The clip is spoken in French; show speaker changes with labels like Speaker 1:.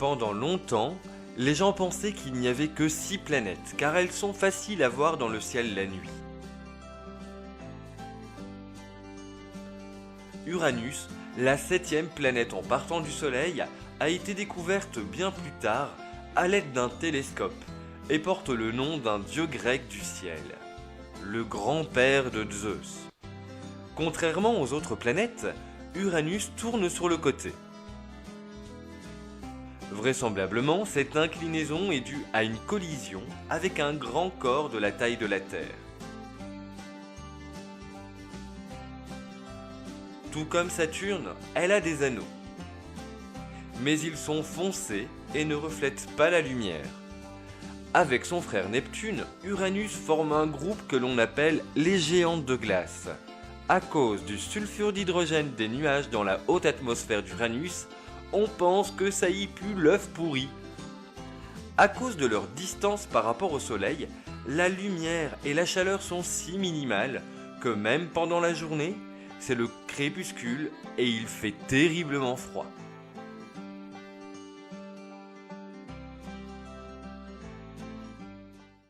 Speaker 1: Pendant longtemps, les gens pensaient qu'il n'y avait que 6 planètes, car elles sont faciles à voir dans le ciel la nuit. Uranus, la 7e planète en partant du Soleil, a été découverte bien plus tard à l'aide d'un télescope et porte le nom d'un dieu grec du ciel, le grand-père de Zeus. Contrairement aux autres planètes, Uranus tourne sur le côté. Vraisemblablement, cette inclinaison est due à une collision avec un grand corps de la taille de la Terre. Tout comme Saturne, elle a des anneaux. Mais ils sont foncés et ne reflètent pas la lumière. Avec son frère Neptune, Uranus forme un groupe que l'on appelle les géantes de glace. À cause du sulfure d'hydrogène des nuages dans la haute atmosphère d'Uranus, on pense que ça y pue l'œuf pourri. À cause de leur distance par rapport au Soleil, la lumière et la chaleur sont si minimales que même pendant la journée, c'est le crépuscule et il fait terriblement froid.